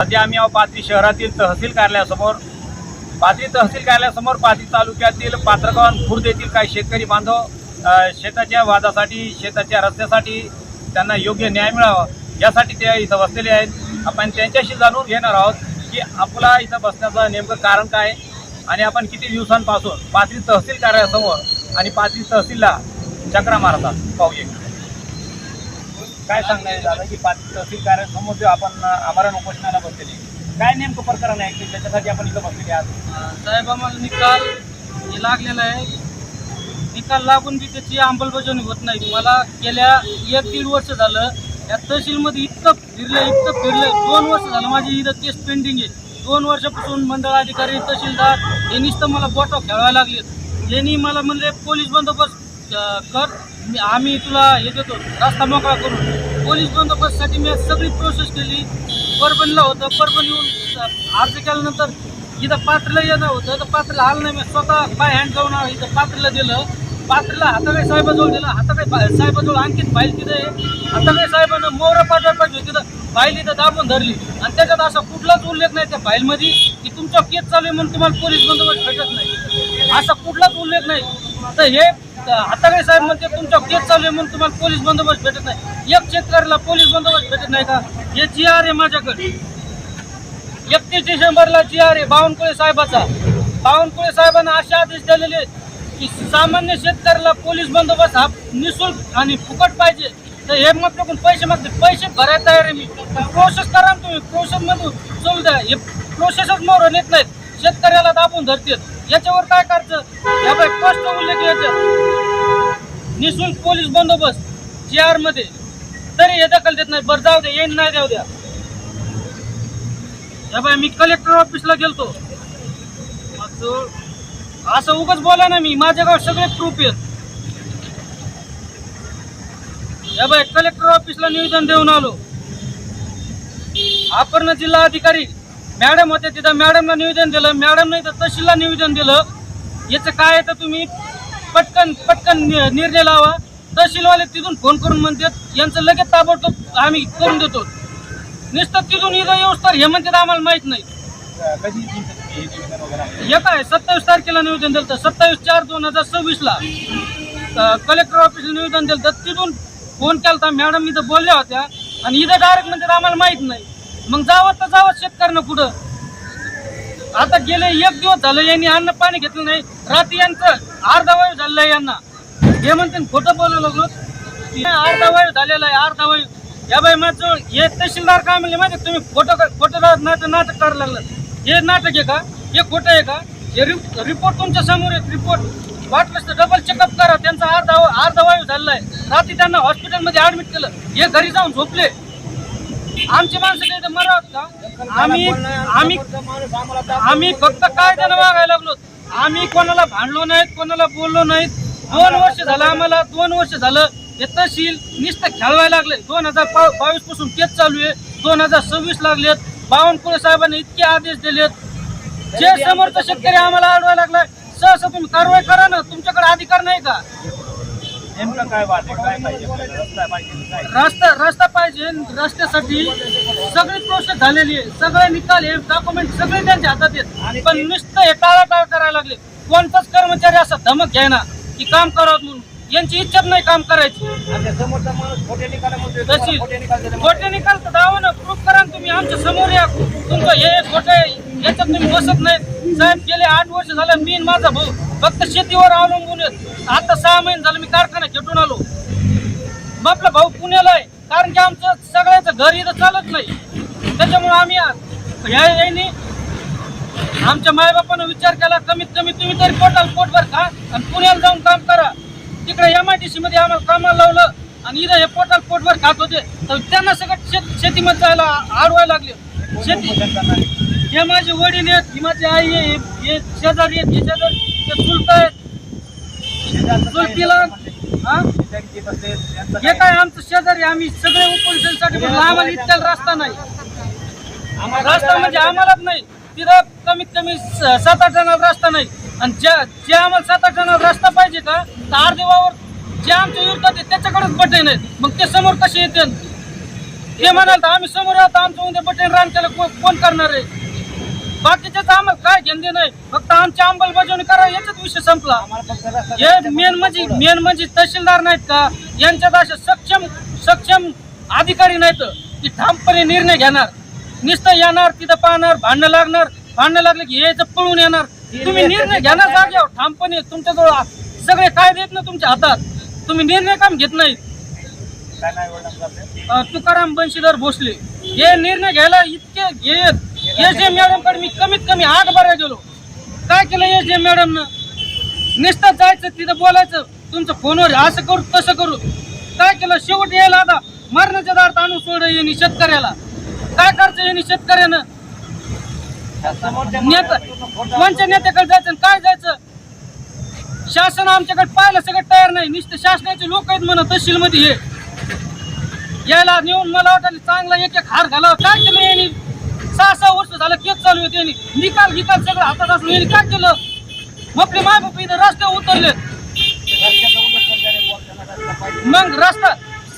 सध्या आम्ही पाथरी शहरातील तहसील कार्यालयासमोर पाथरी तालुक्यातील पात्रगाव खुर्द येथील काही शेतकरी बांधव शेताच्या वादासाठी, शेताच्या रस्त्यासाठी त्यांना योग्य न्याय मिळावा यासाठी ते इथं बसलेले आहेत। आपण त्यांच्याशी जाणून घेणार आहोत की आपला इथं बसण्याचं नेमकं कारण काय आणि आपण किती दिवसांपासून पाथरी तहसील कार्यालयासमोर आणि पाथरी तहसीलला चक्रा मारतात पाहूया। काय सांगण्यात झालं की पाथरी तहसील कार्यालयासमोर जो आपण आमरण उपोषणाला बसलेले, काय नेमकं प्रकरण आहे की त्याच्यासाठी आपण इथं बसलेले आहात? साहेब, आम्हाला निकाल हे लागलेला आहे, निकाल लागून बी त्याची अंमलबजावणी होत नाही। मला गेल्या 1-1.5 वर्ष झालं या तहसीलमध्ये इतकं फिरलं 2 वर्ष झालं माझी इथं केस पेंडिंग आहे। 2 वर्षापासून मंडळ अधिकारी, तहसीलदार हे नुसतं मला बोटाव खेळवायला लागले। यांनी मला म्हणले पोलीस बंदोबस्त कर, आम्ही तुला हे देतो रस्ता मोकळा करून। पोलीस बंदोबस्तसाठी मी सगळी प्रोसेस केली। परभणीला होतं, परभणीहून अर्ज केल्यानंतर इथं पाथरीला येणं होतं तर पाथरीला आलं नाही। मी स्वतः बाय हँड जाऊन इथं पाथरीला दिलं, पाथरीला हाताकडे साहेबाजवळ दिलं, हाताकडे साहेबाजवळ आणखीन फाईल तिथे हाताकडे साहेबांना मोहर पाठवायला पाहिजे, तिथं फाईल इथं दाबून धरली आणि त्याच्यात असा कुठलाच उल्लेख नाही त्या फाईलमध्ये की तुमचा केस चालू आहे म्हणून तुम्हाला पोलीस बंदोबस्त भेटत नाही, असा कुठलाच उल्लेख नाही। तर हे हाताकडे साहेब म्हणते तुमचा केस चालू आहे म्हणून तुम्हाला पोलीस बंदोबस्त भेटत नाही। एक शेतकऱ्याला पोलीस बंदोबस्त भेटत नाही का? हे GR आहे माझ्याकडे, 31 डिसेंबरला GR आहे बावनकुळे साहेबाचा। बावनकुळे साहेबांना असे आदेश दिलेले की सामान्य शेतकऱ्याला पोलीस बंदोबस्त हा निःशुल्क आणि फुकट पाहिजे। तर हे आपल्याकडून पैसे मागते, पैसे भरायला तयार आहे मी, प्रोसेस करा तुम्ही, प्रोसेस मधून सोडू द्या। हे प्रोसेसच मोर नेत नाहीत, शेतकऱ्याला दाबून धरतात। याच्यावर काय करायचं? या बाई स्पष्ट उल्लेख याच्यात निःशुल्क पोलीस बंदोबस्त GR मध्ये, तरी हे दखल देत नाही। बरं जाऊ द्या, येईन नाही जाऊ द्या। या बाई मी कलेक्टर ऑफिसला गेलतो, असं उगाच बोला ना, मी माझ्याकडे सगळे प्रूफ आहेत। या बाई कलेक्टर ऑफिसला निवेदन देऊन आलो, अपर जिल्हा अधिकारी मॅडम होते तिथं, मॅडमला निवेदन दिलं, मॅडमने इथं तहसीलला निवेदन दिलं। याचं काय आहे तर तुम्ही पटकन निर्णय लावा। तहसीलवाले तिथून फोन करून म्हणतात यांचं लगेच ताबडतोब आम्ही करून देतो। नुसतं तिथून इथं येऊस तर हे म्हणतात आम्हाला माहित नाही। हे काय 27 तारखेला निवेदन दिलं, 27/4/2026ला कलेक्टर ऑफिसला निवेदन दिलं, तर तिथून फोन केला, मॅडम इथं बोलल्या होत्या आणि इथं डायरेक्ट म्हणतात आम्हाला माहित नाही। मग जावं शेतकऱ्यांना कुठं? आता गेले 1 दिवस झालं यांनी अन्न पाणी घेतलं नाही, रात्री यांचं अर्धावायू झालेलं आहे। यांना हे म्हणते खोटं बोलायला लागलो, अर्धावायू झालेला आहे, अर्धावायू। या बाई माझं हे तहसीलदार काय म्हणले माहिती, तुम्ही खोटं नाटक करायला लागलं, हे नाटक आहे का? हे खोटं आहे का? हे रिपोर्ट तुमच्या समोर आहे, रिपोर्ट वाटलंच तर डबल चेकअप करा। त्यांचा अर्धावायू झालेला आहे, रात्री त्यांना हॉस्पिटलमध्ये ऍडमिट केलं, हे घरी जाऊन झोपले। आमची माणसं काही तर मरावत का? आम्ही फक्त काय त्यानं वागायला लागलो, आम्ही कोणाला भांडलो नाहीत, कोणाला बोललो नाहीत। 2 वर्ष झालं आम्हाला, 2 वर्ष झालं हे तहसील नुसतं खेळवायला लागले। 2022 पासून केस चालू आहे, 2026 लागलेत। बावनकुळे साहेबांनी इतके आदेश दिलेत, जे समोरचा शेतकरी आम्हाला अडवायला लागलाय सहसा तुम्ही कारवाई करा ना, तुमच्याकडे अधिकार नाही का? नेमकं काय वाद आहे, काय पाहिजे? रस्ता पाहिजे। रस्त्यासाठी सगळी प्रोसेस झालेली आहे, सगळे निकाल हे डॉक्युमेंट सगळे त्यांच्या हातात आहेत, पण नुसतं हे टाळाटाळ करायला लागले। कोणताच कर्मचारी असा धमक घ्यायना की काम करावं म्हणून, यांची इच्छा नाही काम करायची। खोटे निकाल तर दावा ना, प्रूफ करा ना तुम्ही, आमच्या समोर या, तुमचं हे खोटं याच्यात तुम्ही बसत नाहीत। साहेब गेले 8 वर्ष झालं मी माझा भाऊ फक्त शेतीवर अवलंबून आहेत। आता 6 महिने झालं मी कारखाना खेटून आलो, मग आपला भाऊ पुण्याला आहे, कारण की आमचं सगळ्याचं घर इथं चालत नाही। त्याच्यामुळे आम्ही याने आमच्या मायबापानं विचार केला, कमीत कमी तुम्ही तरी पोटभर खा आणि पुण्याला जाऊन काम करा। तिकडे MIDC मध्ये आम्हाला कामाला लावलं आणि इथं हे पोटभर खात होते, तर त्यांना सगळं शेतीमध्ये जायला अडवायला लागले। हे माझे वडील आहेत, ही माझी आई आहे, हे शेजारी आहेत, हे शेजारी ते चुलत आहेत, चुलतीला हे काय आमचं शेजारी, आम्ही सगळे उपोषणासाठी आम्हाला इतक्या रस्ता नाही, रस्ता म्हणजे आम्हालाच नाही, तिथं कमीत कमी 7-8 जणांना रस्ता नाही। आणि जे आम्हाला 7-8 जणांना रस्ता पाहिजे का, तर अर्धे वावर जे आमच्या विरोधात आहे त्याच्याकडेच बटे नाहीत, मग ते समोर कसे येते? ते म्हणाल आम्ही समोर आहोत, आमचं उद्या बटेन रान केलं कोण करणार आहे? बाकीच्याच आम्हाला काय घेणं नाही, फक्त आमची अंमलबजावणी करा, याच्यात विषय संपला. हे मेन म्हणजे तहसीलदार नाहीत का, यांच्यात असे सक्षम अधिकारी नाहीत की ठामपणे निर्णय घेणार. नुसतं येणार, तिथं पाहणार, भांडणं लागलं की यायचं पळून येणार. तुम्ही निर्णय घेणार जागेवर ठामपणे, तुमच्याजवळ सगळे कायदे आहेत ना तुमच्या हातात, तुम्ही निर्णय काम घेत नाहीत. तुकाराम बंशीधर भोसले हे निर्णय घ्यायला इतके घेत. मॅडम कडे मी कमीत कमी 8 बारा गेलो. काय केलं एस मॅडम न? नुसतं जायचं, तिथं बोलायचं, तुमचं फोनवर असं करू तसं करू. काय केलं? शेवट यायला आता मरणाच्या दारात आणून सोड यांनी शेतकऱ्याला. काय करायचं यांनी शेतकऱ्यानं? कोणत्या नेत्याकडे जायचं, काय जायचं? शासन आमच्याकडे पाहायला सगळं तयार नाही. नुसते शासनाचे लोक आहेत म्हणा तहसील मध्ये. हे यायला नेऊन मला वाटलं चांगला एक हार घालावा. काय केलं यांनी? 6 वर्ष झालं केस चालू आहे. त्यांनी निकाल सगळं हातात असून यांनी काय केलं? आपले माय बाप इथं रस्त्यावर उतरले. मग रस्ता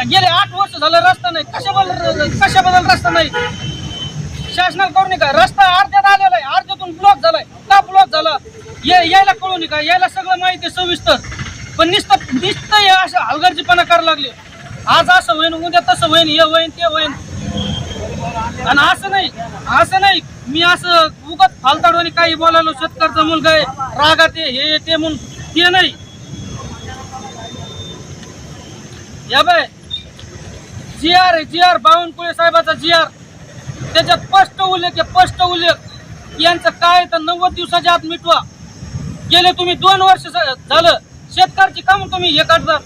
गेले 8 वर्ष झालं रस्ता नाही. कशाबद्दल रस्ता नाही? शासनाला करू नये का? रस्ता अर्ध्यात आलेला आहे, अर्ध्यातून ब्लॉक झालाय. का ब्लॉक झाला यायला कळू नये का? यायला सगळं माहिती आहे सविस्तर, पण नुसतं हे असं हलगर्जीपणा करायला लागले. आज असं होईन, उद्या तसं होईन, हे होईन ते होईन. आणि असं नाही मी असं उगाच फालताडवानी काही बोलायलो, शेतकऱ्याचा मुलगा आहे, रागात हे ते म्हणून ते नाही. या बाय GR बावनकुळे साहेबाचा GR, त्याच्यात स्पष्ट उल्लेख यांचं काय तर 90 दिवसाच्या आत मिटवा. गेले तुम्ही 2 वर्ष झालं शेतकऱ्याची काम तुम्ही हे काढता.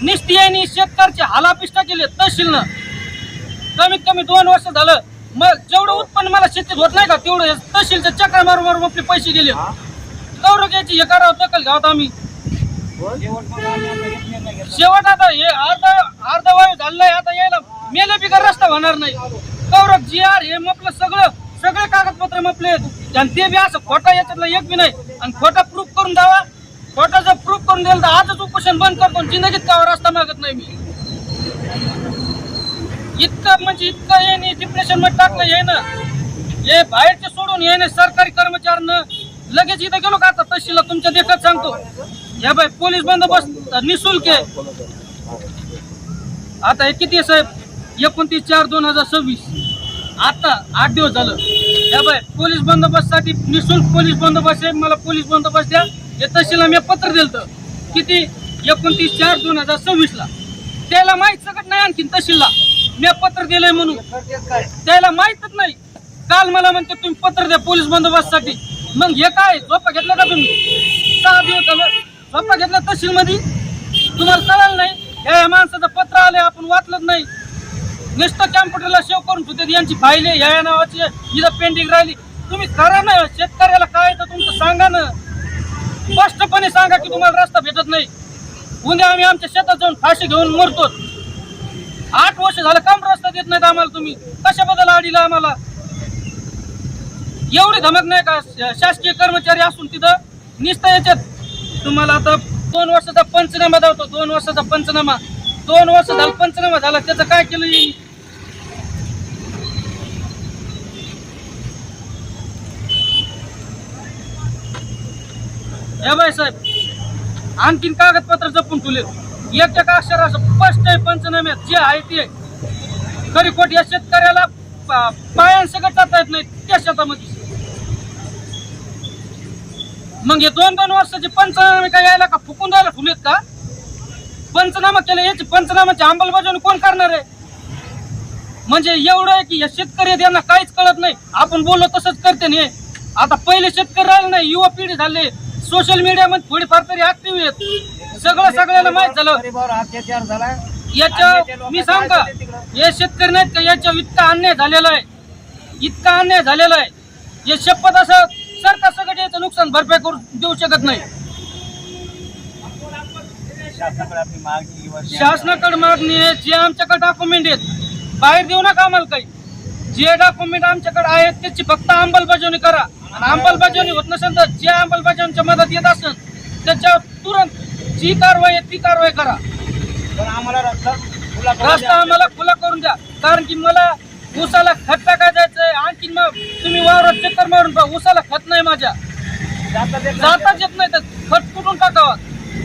निस्ती यांनी शेतकऱ्याचे हालापिष्टा केले तहसीलनं. कमीत कमी 2 वर्ष झालं. मग जेवढं उत्पन्न मला शेतीत होत नाही का तेवढं तहसीलच्या चक्रा मारून आपले पैसे गेले. तेवढं घ्यायची हे करावं, दखल घ्यावं आम्ही. शेवट आता हे अर्धा वायू झालंय. आता यायला मेले बिगर रस्ता होणार नाही. कौरव GR हे मपलं सगळे कागदपत्र मपले, आणि ते बी असं खोटा, याच्यातला एक बी नाही. आणि खोटा प्रूफ करून द्यावा. खोटा जर प्रूफ करून दिलं तर आजच उपोषण बंद करतो. जिंदगीत का रस्ता मागत नाही मी. इतकं येणे डिप्रेशन मध्ये टाकलं हे ना. हे बाहेरचे सोडून येणे सरकारी कर्मचाऱ्यांना. लगेच इथं गेलो का आता तहसीलला तुमच्या देखत सांगतो. या बाई पोलीस बंदोबस्त निःशुल्क आहे. आता हे किती आहे साहेब? 29/4/2026. आता 8 दिवस झालं. या बाय पोलीस बंदोबस्तासाठी निःशुल्क पोलीस बंदोबस्त आहे. मला पोलीस बंदोबस्त द्या. हे तहसीलला मी पत्र दिलं. किती? 29/4/2026 त्याला माहित सकट नाही. आणखीन तहसीलला मी पत्र दिलंय म्हणून त्याला माहितच नाही. काल मला म्हणते तुम्ही पत्र द्या पोलीस बंदोबस्तासाठी. मग हे काय झोपा घेतला का तुम्ही? 6 दिवस झालं झोपा घेतला तहसील मध्ये. तुम्हाला कळलं नाही? या माणसाचं पत्र आलंय, आपण वाचलंच नाही. नुसतं कॅम्प्युटरला सेव्ह करून ठेवते. यांची फाईल या नावाची इथं पेंडिंग राहिली. तुम्ही करा ना. शेतकऱ्याला काय तर तुमचं सांगा ना. स्पष्टपणे सांगा की तुम्हाला रस्ता भेटत नाही. उद्या आम्ही आमच्या शेतात जाऊन फाशी घेऊन मरतो. 8 वर्ष झालं काम रस्ता देत नाहीत आम्हाला. तुम्ही कशाबद्दल आडीला आम्हाला? एवढी धमक नाही का शासकीय कर्मचारी असून तिथं? नुसतं याच्यात तुम्हाला आता 2 वर्षाचा पंचनामा दावतो. 2 वर्षाचा पंचनामा. 2 वर्ष झालं पंचनामा झाला. त्याचं काय केलं येईल? हे बाई साहेब आणखीन कागदपत्र जपून ठेवले. एक अक्षर असं स्पष्ट आहे पंचनाम्यात जे आहे ते. खरी खोट या शेतकऱ्याला पायांसकट जाता येत नाही त्या शेतामध्ये. मग हे 2-2 वर्षाचे पंचनामे काय यायला का फुकून द्यायला ठेवलेत का? पंचनामा केलं, याची पंचनामाची अंमलबजावणी कोण करणार आहे? म्हणजे एवढं आहे की या शेतकरी यांना काहीच कळत नाही. आपण बोललो तसंच करते नाही. आता पहिले शेतकरी राहिले नाही, युवा पिढी झाले. सोशल मीडिया मध्ये थोडीफार तरी ऍक्टिव्ह आहेत. सगळ्याला माहित झालं. याच्या मी सांग का हे शेतकरी नाहीत का? याच्या इतका अन्याय झालेला आहे. हे शपथ असं सरकार सगळं याचं नुकसान भरपाई करून देऊ शकत नाही. शासनाकडे मागणी आहे. जे आमच्याकडे डॉक्युमेंट आहेत बाहेर देऊ नका आम्हाला काही. जे डॉक्युमेंट आमच्याकडे आहेत त्याची फक्त अंमलबजावणी करा. आणि अंमलबजावणी होत नसेल तर जे अंमलबजावणीच्या मदत येत असेल त्याच्यावर तुरंत जी कारवाई आहे ती कारवाई करा. पण आम्हाला रस्ता रस्ता आम्हाला खुला करून द्या, कारण की मला ऊसाला खत टाकायला जायचंय. आणखी मग तुम्ही वावरात चक्कर मारून पहा, ऊसाला खत नाही माझ्या, जाताच येत नाही तर खत कुठून टाकावा.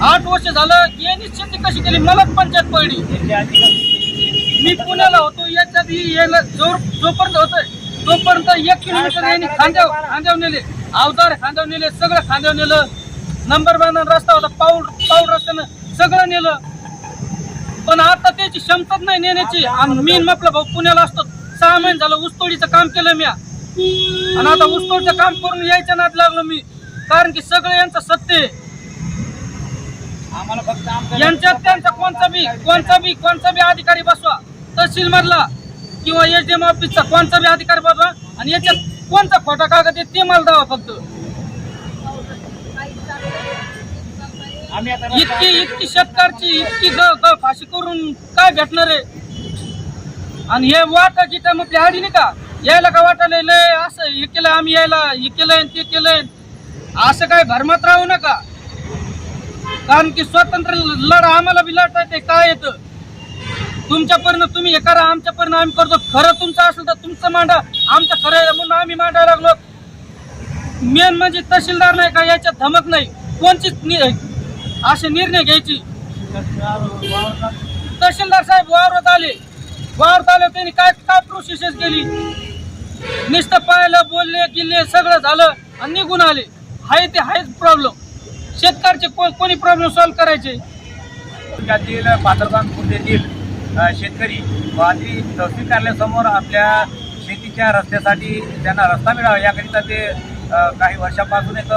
8 वर्ष झालं यांनी शेती कशी केली मलाच पंचायत पडली. मी पुण्याला होतो, याच्यात यायला जोपर्यंत होतं तोपर्यंत 1 किलोमीटर यांनी खांद्यावर नेले, अवजार खांद्यावर नेले, सगळं खांद्यावर नेलं. नंबर बांधून रस्ता होता, पाऊल रस्त्यानं सगळं नेलं. पण आता त्याची क्षमताच नाही नेण्याची. आणि मी म्हटलं भाऊ पुण्याला असतो, 6 महिने झालं ऊसतोडीचं काम केलं मी, आणि आता ऊसतोडीचं काम करून यायच्या नाद लागलो मी, कारण की सगळं यांचं सत्य आहे. आम्हाला फक्त यांच्यात त्यांचा कोणचा बी अधिकारी बसवा, तहसील मधला किंवा एसडीएम ऑफिसचा कोणचा बी अधिकारी बसवा, आणि याच्यात कोणता खोटा कागद आहे ते मला दावा फक्त. इतकी शेतकऱ्याची इतकी फाशी करून काय भेटणार आहे. आणि हे वाटा जिथं मग हाडी नाही का यायला का वाटायला लय असं हे केलं आम्ही, यायला हे केलंय ते केलंय, असं काय भरमत राहू नका. कारण की स्वतंत्र लढा आम्हाला बी लढता येते, काय येतं तुमच्यापर्यंत तुम्ही हे करा, आमच्यापर्यंत आम्ही करतो. खरं तुमचं असेल तर तुमचं मांडा, आमचं खरं आहे म्हणून आम्ही मांडायला लागलो. मेन म्हणजे तहसीलदार नाही का याच्यात धमक नाही, कोणचीच असे निर्णय घ्यायची. तहसीलदार साहेब वावरात आले त्यांनी काय काय प्रोसेस केली, नुसतं पाहिलं, बोलले गिल्ले सगळं झालं आणि निघून आले. हाय ते हायच प्रॉब्लेम. शेतकऱ्याचे कोणी प्रॉब्लेम सॉल्व्ह करायचे. तालुक्यातील पात्रगाव खुर्द येथील शेतकरी आधी तहसील कार्यालयासमोर आपल्या शेतीच्या रस्त्यासाठी त्यांना रस्ता मिळावा याकरिता ते काही वर्षापासून एक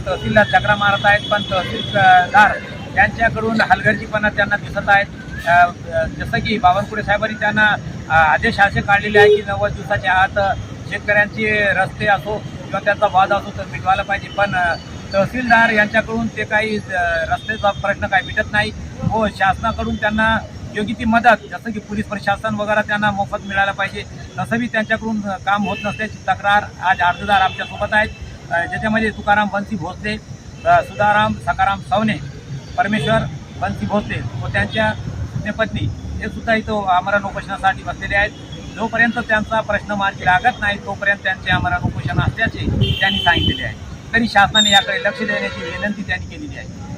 तहसीलला चक्रा मारत आहेत, पण तहसीलदार यांच्याकडून हलगर्जीपणा त्यांना दिसत आहेत. जसं की बावनकुळे साहेबांनी त्यांना आदेश असे काढलेले आहे की 90 दिवसाच्या आत शेतकऱ्यांचे रस्ते असो किंवा त्यांचा वाद असो तर मिटवायला पाहिजे. पण तहसीलदार यांच्याकडून ते काही रस्त्याचा प्रश्न काही मिटत नाही व शासनाकडून त्यांना योग्य ती मदत जसं की पोलीस प्रशासन वगैरे त्यांना मोफत मिळायला पाहिजे तसं बी त्यांच्याकडून काम होत नसल्याची तक्रार आज अर्जदार आमच्यासोबत आहेत. ज्याच्यामध्ये तुकाराम बन्सी भोसले, सुधाराम सकाराम सवने, परमेश्वर बन्सी भोसले व त्यांच्या पत्नी हे सुद्धा इथं आमरण उपोषणासाठी बसलेले आहेत. जोपर्यंत त्यांचा प्रश्न मार्गी लागत नाही तोपर्यंत त्यांचे आमरण उपोषण असल्याचे त्यांनी सांगितलेले आहे. तरी शासनाने याकडे लक्ष देण्याची विनंती त्यांनी केलेली आहे.